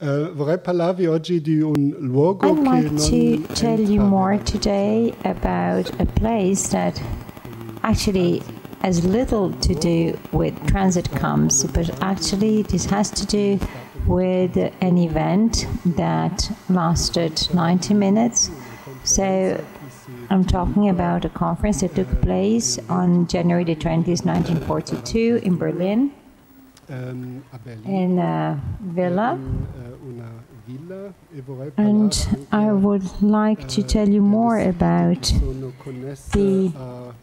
I'd like to tell you more today about a place that actually has little to do with transit camps, but actually this has to do with an event that lasted 90 minutes. So I'm talking about a conference that took place on January the 20th, 1942 in Berlin, in a villa. And I would like to tell you more about the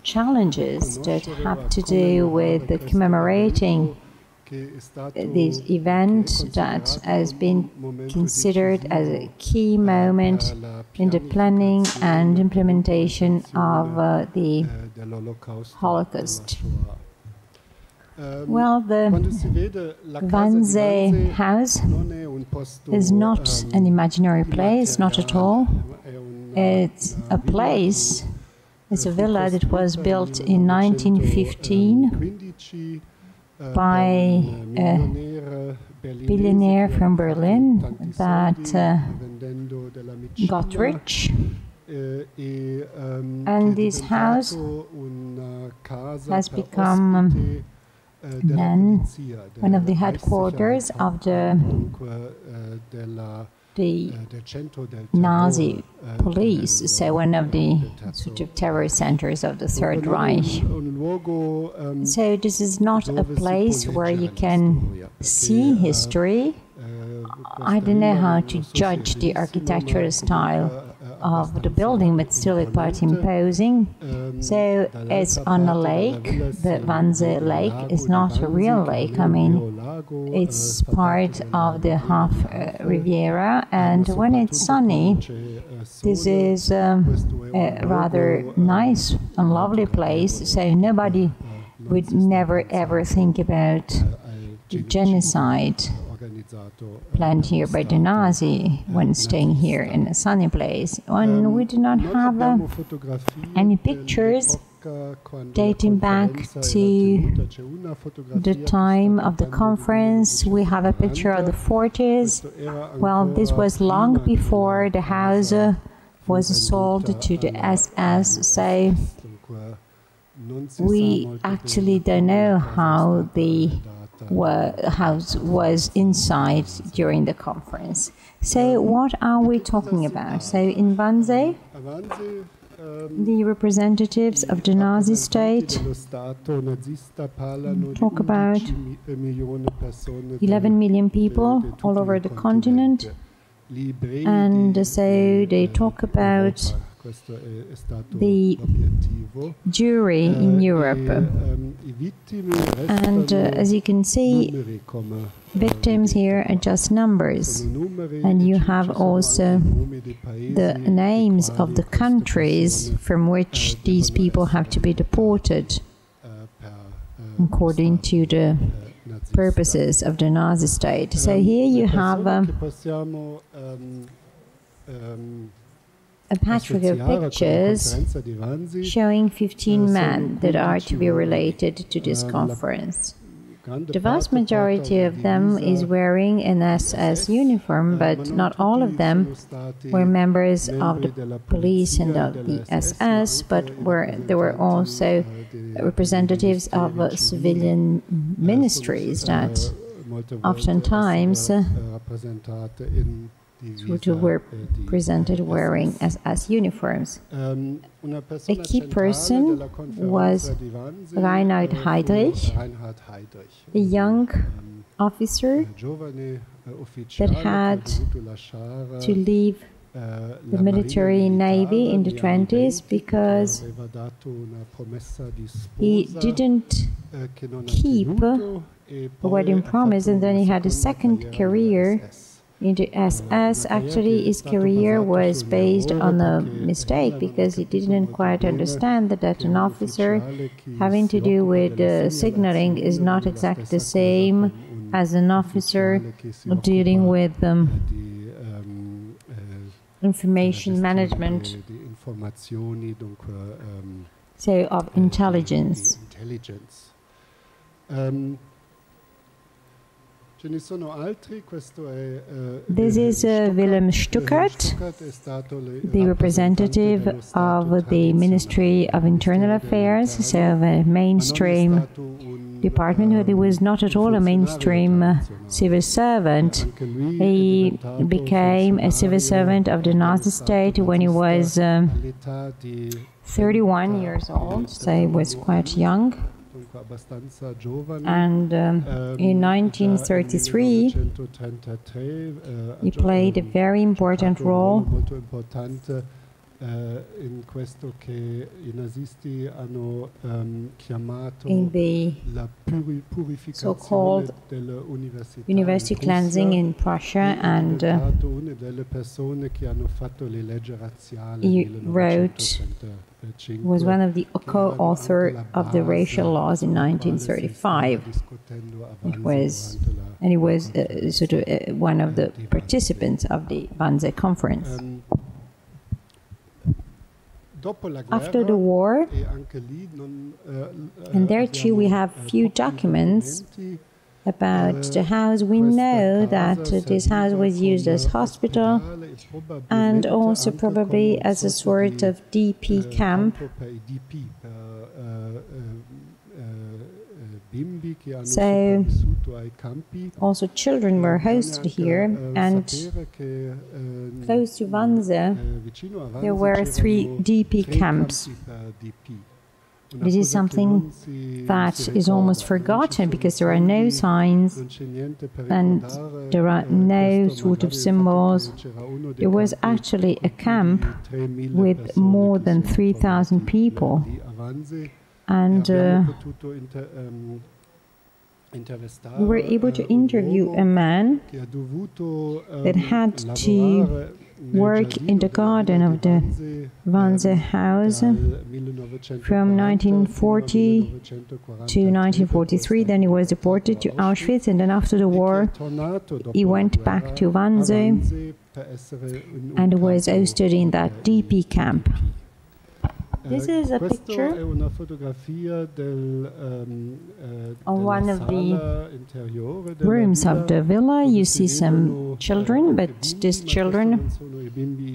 challenges that have to do with commemorating this event that has been considered as a key moment in the planning and implementation of the Holocaust. Well, the Wannsee house is not an imaginary place, not at all. It's a place, it's a villa that was built in 1915 by a billionaire from Berlin that got rich. And this house has become then one of the headquarters of the Nazi police, so one of the sort of terror centers of the Third Reich. So this is not a place where you can see history. I don't know how to judge the architectural style of the building, but still quite imposing. So it's on a lake. The Wannsee lake is not a real lake. I mean, it's part of the half Riviera, and when it's sunny, this is a rather nice and lovely place. So nobody would never ever think about the genocide planned here by the Nazi when staying here in a sunny place. And we do not have any pictures dating back to the time of the conference. We have a picture of the 40s. Well, this was long before the house was sold to the SS, so we actually don't know how the house was inside during the conference. So what are we talking about? So in Wannsee, the representatives of the Nazi state talk about 11 million people all over the continent, and so they talk about the Jewry in Europe. And as you can see, victims here are just numbers. And you have also the names of the countries from which these people have to be deported according to the purposes of the Nazi state. So here you have a patchwork of pictures showing 15 men that are to be related to this conference. The vast majority of them is wearing an SS uniform, but not all of them were members of the police and of the SS, but there were also representatives of civilian ministries that oftentimes were presented wearing SS uniforms. A key person was Reinhard Heydrich, a young officer that had to leave the military navy in the 20s because he didn't keep what he promised, and then he had a second career in the SS. Actually, his career was based on a mistake because he didn't quite understand that an officer having to do with signaling is not exactly the same as an officer dealing with information management, so of intelligence. This is Willem Stuckert, the representative of the Ministry of Internal Affairs, so the mainstream department. He was not at all a mainstream civil servant. He became a civil servant of the Nazi state when he was 31 years old, so he was quite young. And in 1933, he played a very important role in the so-called university cleansing in Prussia, and he was one of the co-authors of the racial laws in 1935. He was sort of one of the participants of the Wannsee conference. After the war, and there too we have few documents about the house. We know that this house was used as hospital and also probably as a sort of DP camp. So also children were hosted here, and close to Wannsee there were 3 DP camps. This is something that is almost forgotten because there are no signs and there are no sort of symbols. There was actually a camp with more than 3,000 people, and we were able to interview a man that had to work in the garden of the Wannsee house from 1940 to 1943. Then he was deported to Auschwitz, and then after the war he went back to Wannsee and was hosted in that DP camp. This is a picture of one of the rooms of the villa. You see some children, but these children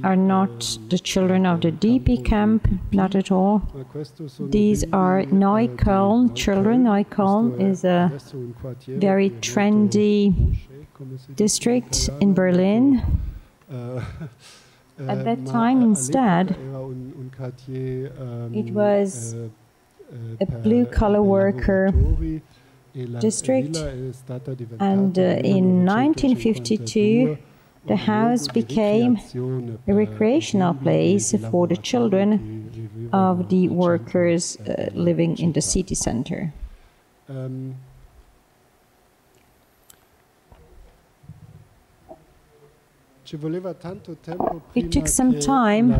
are not the children of the DP camp, not at all. These are Neukölln children. Neukölln is a very trendy district in Berlin. At that time, instead, it was a blue-collar worker district, and in 1952, the house became a recreational place for the children of the workers living in the city center. It took some time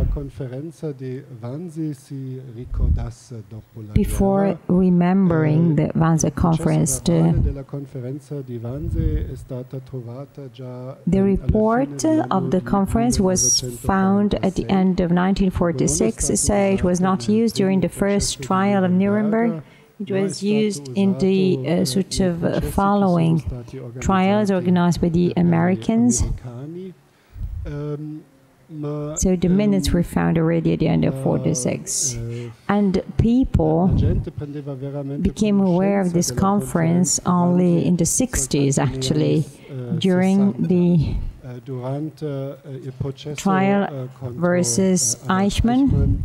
before remembering the Wannsee conference. The report of the conference was found at the end of 1946, so it was not used during the first trial of Nuremberg. It was used in the sort of following trials organized by the Americans. So the minutes were found already at the end of 46. And people became aware of this conference only in the 60s, actually, during the trial versus Eichmann.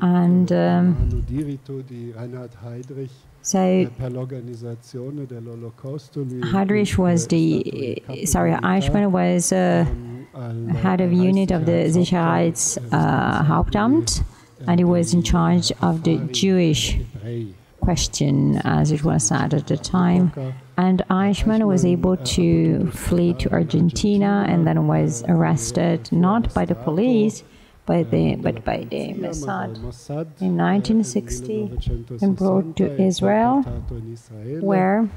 And so Heydrich was Eichmann was head of unit of the Sicherheitshauptamt, and he was in charge of the Jewish question, as it was said at the time. And Eichmann was able to flee to Argentina and then was arrested, not by the police, but by the Mossad in 1960 and brought to Israel, where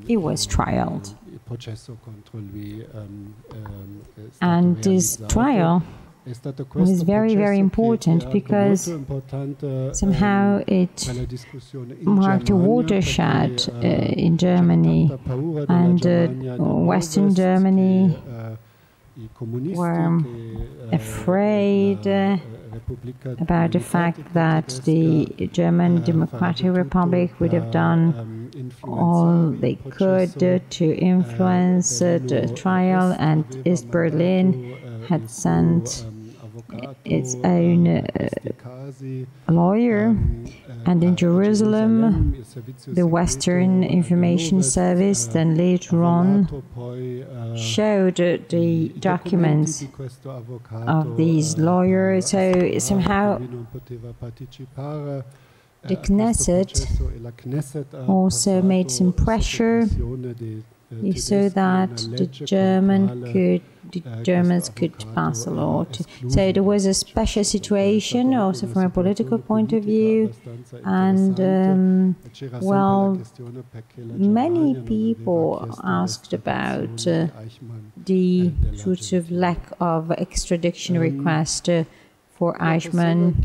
he was trialed. And this trial was very, very important because somehow it marked a watershed in Germany, and Western Germany were afraid about the fact that the German Democratic Republic would have done all they could to influence the trial, and East Berlin had sent its own lawyer, and in Jerusalem the Western Information Service then later on showed the documents of these lawyers. So somehow the Knesset also made some pressure so that the Germans could pass a law. So there was a special situation also from a political point of view, and well, many people asked about the sort of lack of extradition request for Eichmann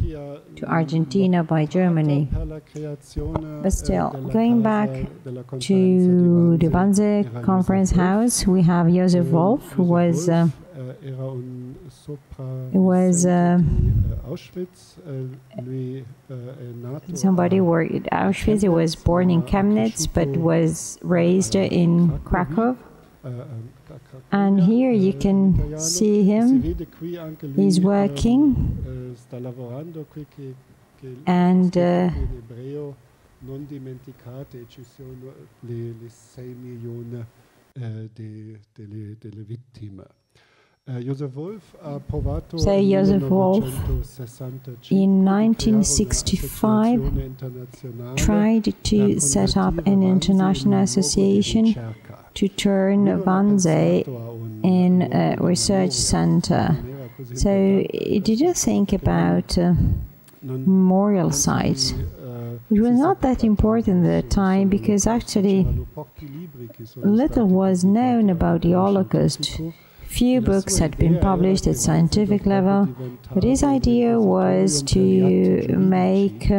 to Argentina by Germany. But still, going back to the Wannsee Conference House, we have Josef Wolf, who was somebody who worked at Auschwitz. He was born in Chemnitz, but was raised in Krakow. And here you can see him. He's working, and so Josef Wolf in 1965 tried to set up an international association to turn Wannsee in a research center. So he didn't think about memorial sites. It was not that important at the time because actually little was known about the Holocaust. Few books had been published at scientific level, but his idea was to make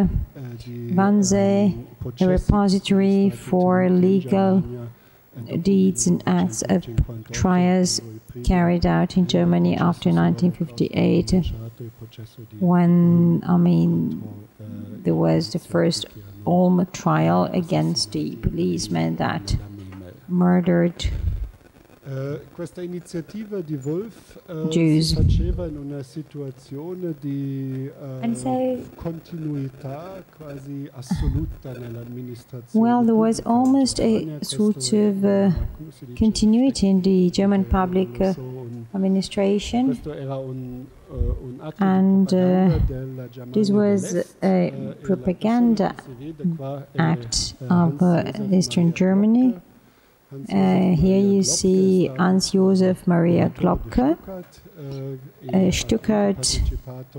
Wannsee a repository for legal deeds and acts of trials carried out in Germany after 1958, when, there was the first Ulm trial against the policeman that murdered Jews. And so, well, there was almost a sort of continuity in the German public administration, and this was a propaganda act of Eastern Germany. Here you see Hans-Josef Maria Klopke, a Stuttgart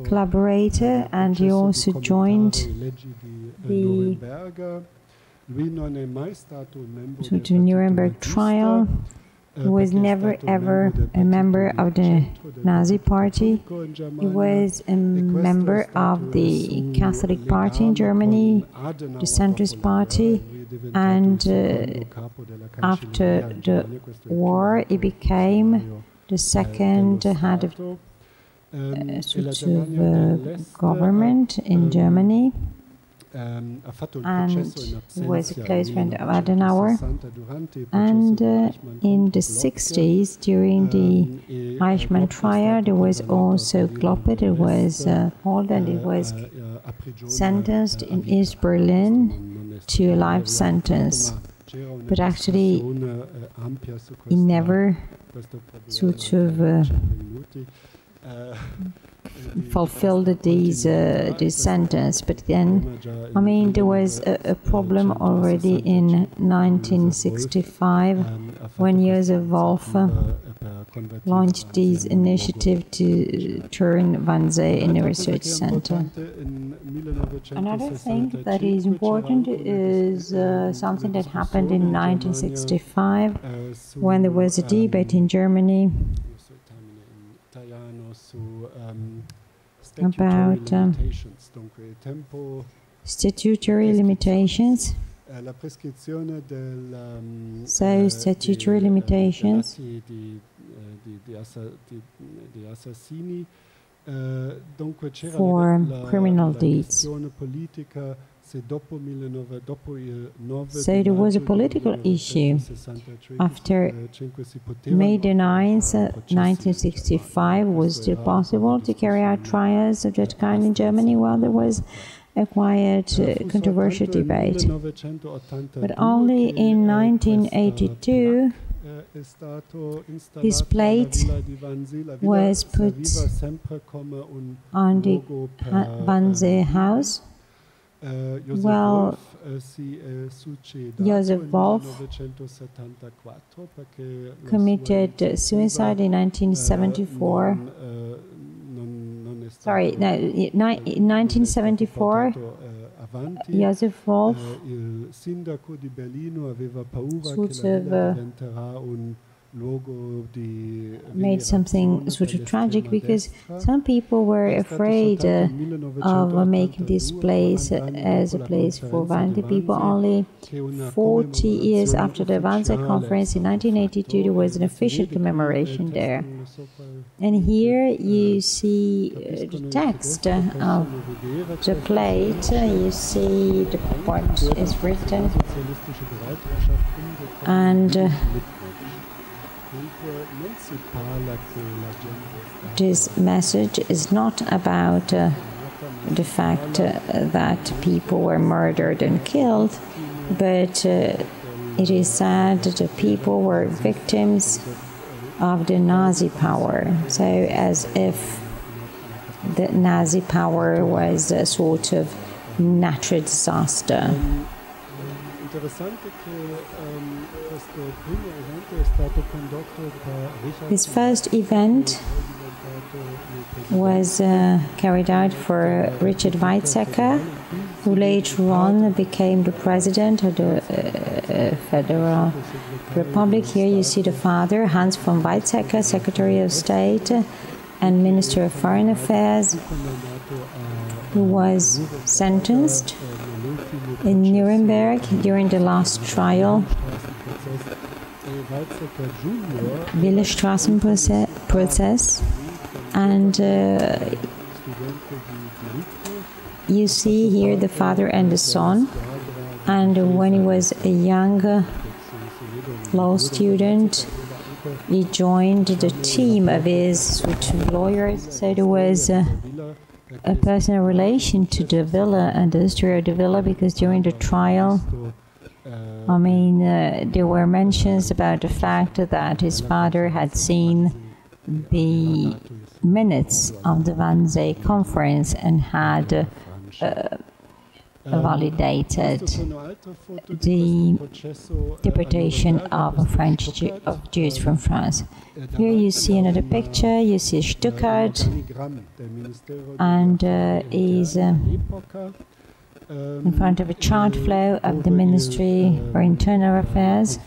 collaborator, and he also joined the Nuremberg trial. He was never ever a member of the Nazi Party. He was a member of the Catholic Party in Germany, the Centrist Party, and after the war he became the second head of sort of government in Germany, and he was a close friend of Adenauer. And in the 60s, during the Eichmann trial, there was also Kloppe, it was called, and it was sentenced in East Berlin to a life sentence. But actually, he never sort of fulfilled this sentence. But then, there was a problem already in 1965 when Josef Wolf launched this initiative to turn Wannsee in a research center. Another thing that is important is something that happened in 1965 when there was a debate in Germany about statutory limitations. So, statutory limitations for criminal deeds. So there was a political issue. After May the 9th, 1965, was still possible to carry out trials of that kind in Germany? Well, there was a quite controversial debate. But only in 1982, this plate was put on the Wannsee house. Well, Joseph Wolf committed suicide in 1974. Sorry, no, in 1974, Joseph Wolf sort of made something sort of tragic, because some people were afraid of making this place as a place for Wannsee people. Only 40 years after the Wannsee conference in 1982, there was an official commemoration there. And here you see the text of the plate. You see what is written, and this message is not about the fact that people were murdered and killed, but it is said that the people were victims of the Nazi power. So as if the Nazi power was a sort of natural disaster. This first event was carried out for Richard Weizsäcker, who later on became the president of the Federal Republic. Here you see the father, Hans von Weizsäcker, Secretary of State and Minister of Foreign Affairs, who was sentenced in Nuremberg during the last trial, Willestraßenprozess, and you see here the father and the son. And when he was a young law student, he joined the team of his lawyers. So there was a personal relation to the villa and the history of the villa, because during the trial, I mean, there were mentions about the fact that his father had seen the minutes of the Wannsee conference and had validated the deportation of Jews from France. Here you see another picture. You see Stuttgart, and is in front of a chart flow of the Ministry for Internal Affairs.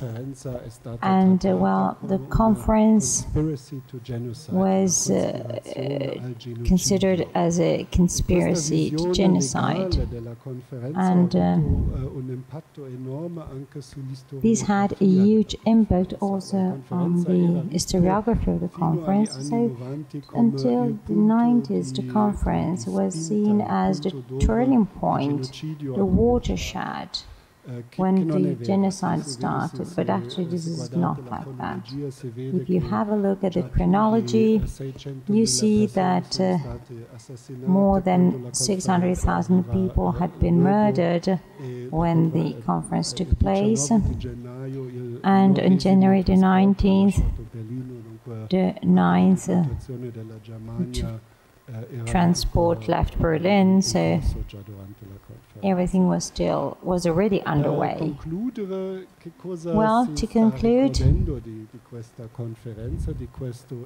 And, well, the conference was considered as a conspiracy to genocide. And this had a huge impact also on the historiography of the conference. So until the 90s, the conference was seen as the turning point, the watershed, when the genocide started. But actually this is not like that. If you have a look at the chronology, you see that more than 600,000 people had been murdered when the conference took place. And on January the 19th, the 9th transport left Berlin, so everything was already underway. Well, to conclude,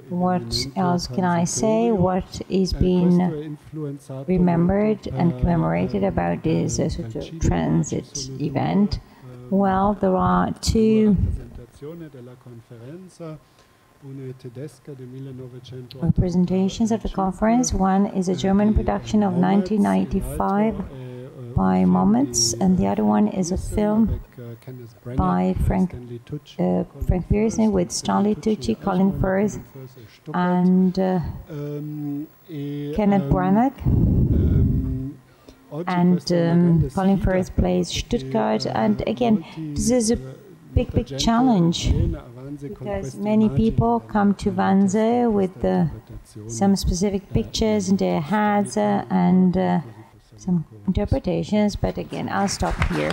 what else can I say? What is being remembered and commemorated about this sort of transit event? Well, there are two Presentations of the conference. One is a German production of 1995 by Moments, and the other one is a film by Frank Pearson with Stanley Tucci, Colin Firth, and Kenneth Branagh. And Colin Firth plays Stuttgart. And again, this is a big challenge, because many people come to Wannsee with some specific pictures in their heads and some interpretations, but again, I'll stop here.